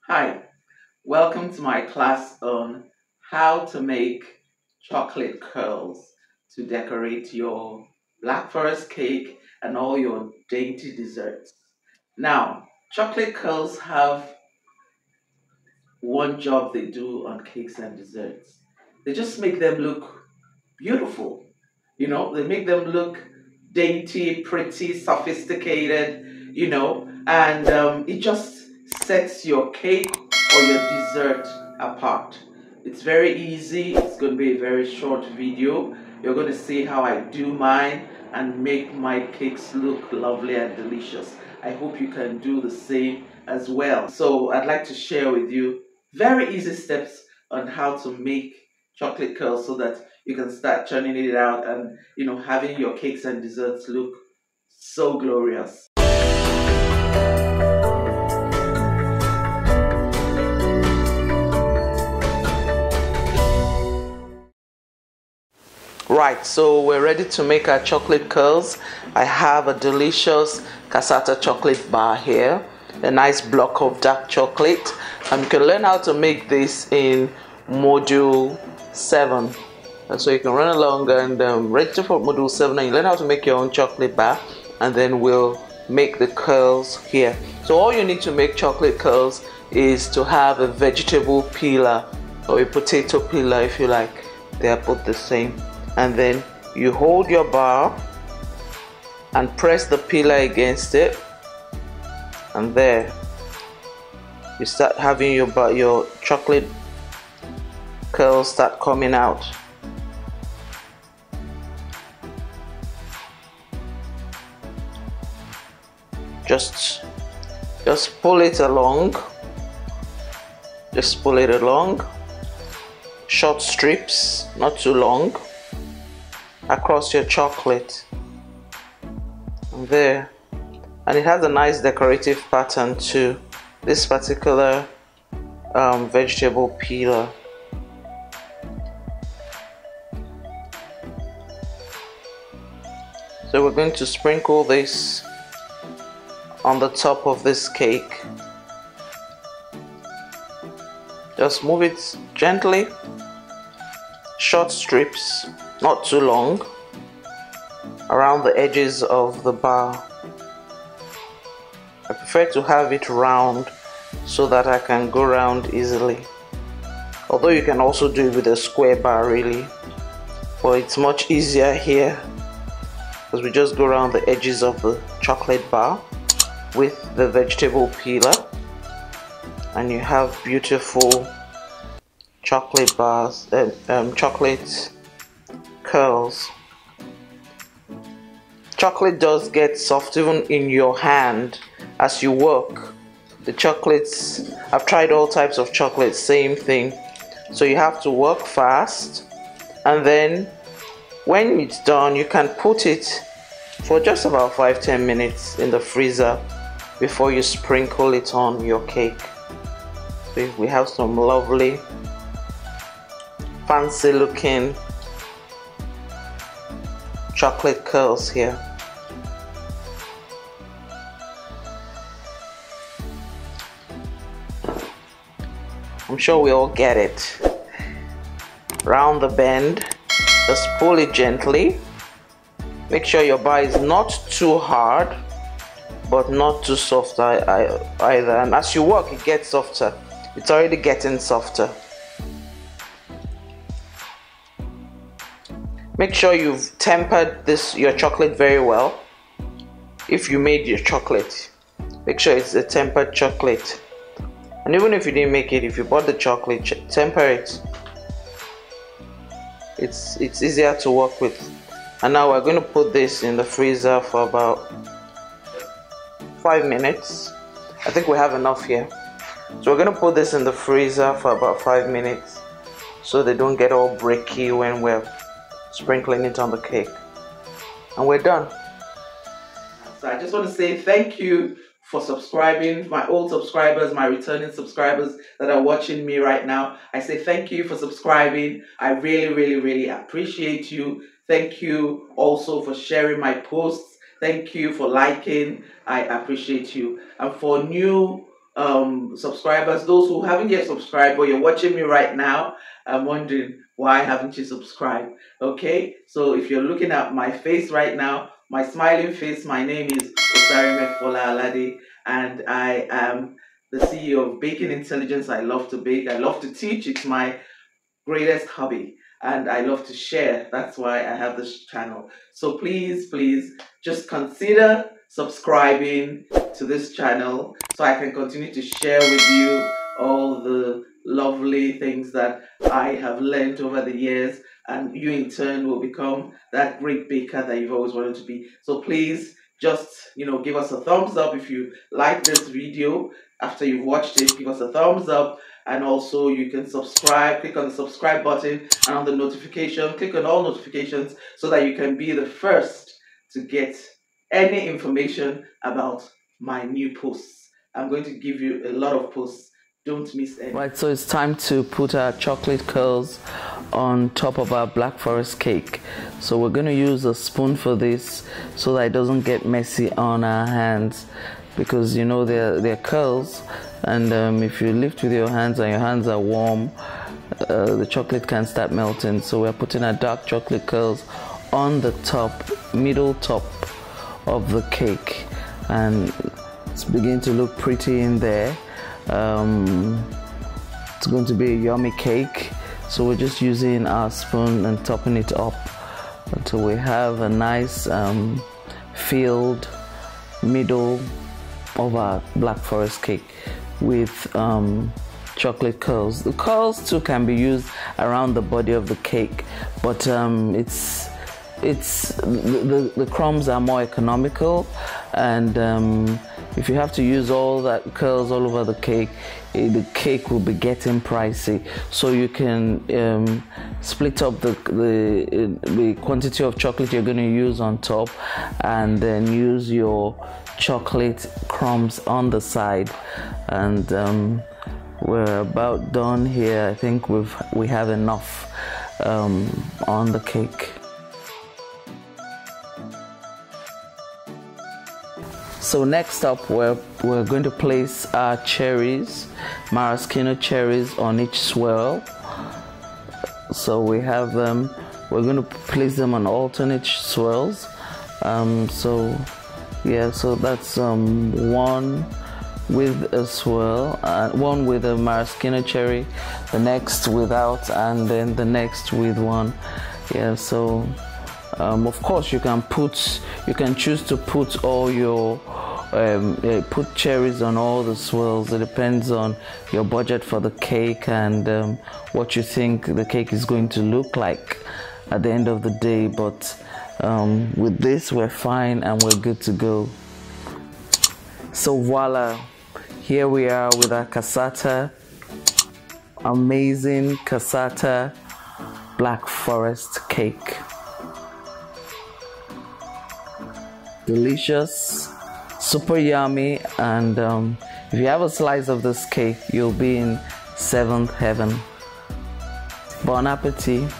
Hi, welcome to my class on how to make chocolate curls to decorate your black forest cake and all your dainty desserts. Now, chocolate curls have one job they do on cakes and desserts. They just make them look beautiful. They make them look dainty, pretty, sophisticated, and it just sets your cake or your dessert apart. It's very easy. It's going to be a very short video. You're going to see how I do mine and make my cakes look lovely and delicious. I hope you can do the same as well. So I'd like to share with you very easy steps on how to make chocolate curls so that you can start churning it out and having your cakes and desserts look so glorious. Right, so we're ready to make our chocolate curls. I have a delicious cassata chocolate bar here, a nice block of dark chocolate, and you can learn how to make this in module 7. And so you can run along and register for module 7 and you learn how to make your own chocolate bar, and then we'll make the curls here. So all you need to make chocolate curls is to have a vegetable peeler or a potato peeler if you like. They are both the same. And then you hold your bar and press the peeler against it, and there you start having your chocolate curls start coming out. Just pull it along. Just pull it along. Short strips, not too long, across your chocolate. And there. And it has a nice decorative pattern too. This particular vegetable peeler. So we're going to sprinkle this on the top of this cake. Just move it gently, short strips, not too long, around the edges of the bar. I prefer to have it round so that I can go round easily, although you can also do it with a square bar really, but it's much easier here because we just go around the edges of the chocolate bar with the vegetable peeler, and you have beautiful chocolate bars, chocolate curls. Chocolate does get soft even in your hand as you work. The chocolates, I've tried all types of chocolates, same thing. So you have to work fast, and then when it's done you can put it for just about 5-10 minutes in the freezer before you sprinkle it on your cake. So we have some lovely fancy looking chocolate curls here. I'm sure we all get it. Round the bend, just pull it gently. Make sure your bar is not too hard but not too soft either, and as you work it gets softer. It's already getting softer. Make sure you've tempered your chocolate very well. If you made your chocolate, make sure it's a tempered chocolate. And even if you didn't make it, if you bought the chocolate, temper it. It's easier to work with. And now we're going to put this in the freezer for about 5 minutes. I think we have enough here. So we're going to put this in the freezer for about 5 minutes so they don't get all breaky when we're sprinkling it on the cake. And we're done. So I just want to say thank you for subscribing, my old subscribers, my returning subscribers that are watching me right now. I say thank you for subscribing. I really appreciate you. Thank you also for sharing my posts. Thank you for liking. I appreciate you. And for new subscribers. Those who haven't yet subscribed, but you're watching me right now, I'm wondering why haven't you subscribed? Okay, so if you're looking at my face right now, my smiling face, my name is Osarime Fola Alade, and I am the CEO of Baking Intelligence. I love to bake. I love to teach. It's my greatest hobby, and I love to share. That's why I have this channel. So please, please just consider subscribing to this channel so I can continue to share with you all the lovely things that I have learned over the years, and you in turn will become that great baker that you've always wanted to be. So please just, give us a thumbs up if you like this video. After you've watched it, give us a thumbs up. And also you can subscribe, click on the subscribe button, and on the notification, click on all notifications so that you can be the first to get any information about my new posts. I'm going to give you a lot of posts. Don't miss any. Right, so it's time to put our chocolate curls on top of our Black Forest cake. So we're going to use a spoon for this so that it doesn't get messy on our hands, because they're curls, and if you lift with your hands and your hands are warm, the chocolate can start melting. So we're putting our dark chocolate curls on the middle top of the cake, and it's beginning to look pretty in there. It's going to be a yummy cake, so we're just using our spoon and topping it up until we have a nice filled middle of our Black Forest cake with chocolate curls. The curls too can be used around the body of the cake, but the crumbs are more economical, and if you have to use all that curls all over the cake will be getting pricey. So you can split up the quantity of chocolate you're going to use on top, and then use your chocolate crumbs on the side. And we're about done here. I think we have enough on the cake. So next up, we're going to place our cherries, maraschino cherries, on each swirl. So we have them. We're going to place them on alternate swirls. So that's one with a swirl, one with a maraschino cherry, the next without, and then the next with one. So of course you can choose to put all your put cherries on all the swirls. It depends on your budget for the cake and what you think the cake is going to look like at the end of the day. But with this we're fine and we're good to go. So voila, here we are with our cassata, amazing cassata Black Forest cake. Delicious, super yummy, and if you have a slice of this cake, you'll be in seventh heaven. Bon appetit.